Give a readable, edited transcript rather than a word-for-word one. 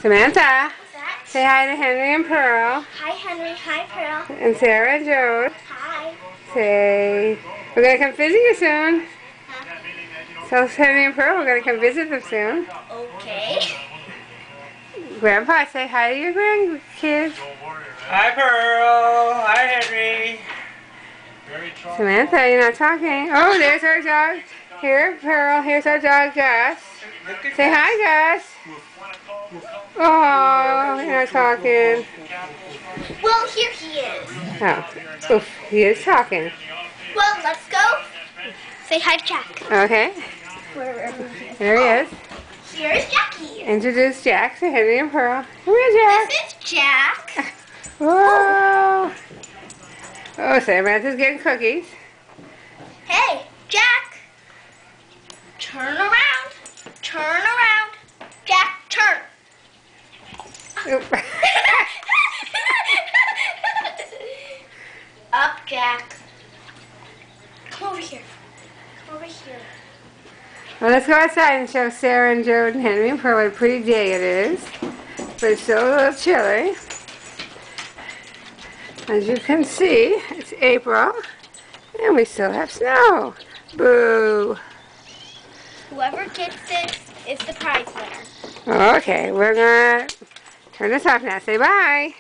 Samantha, What's that? say hi to Henry and Pearl. Hi, Henry. Hi, Pearl. And Sarah and Jode. Hi. Say, we're going to come visit you soon. Huh? So Henry and Pearl, we're going to come visit them soon. Okay. Grandpa, say hi to your grandkids. Hi, Pearl. Hi, Henry. Samantha, you're not talking. Oh, there's our dog. Here, Pearl. Here's our dog, Gus. Say hi, Gus. Oh, you're not talking. Well, here he is. Oh, oof, he is talking. Well, let's go. Say hi to Jack. Okay, Wherever he is. there he is. Here's Jackie. Introduce Jack to Henry and Pearl. Come here, Jack. This is Jack. Whoa. Oh, Samantha's getting cookies. Hey, Jack. Turn around. Turn around. Jack, turn. Oop. Up, Jack. Come over here. Come over here. Well, let's go outside and show Sarah and Jode and Henry and Pearl what a pretty day it is. But it's still a little chilly. As you can see, it's April, and we still have snow. Boo! Whoever gets this is the prize winner. Okay, we're gonna turn this off now. Say bye.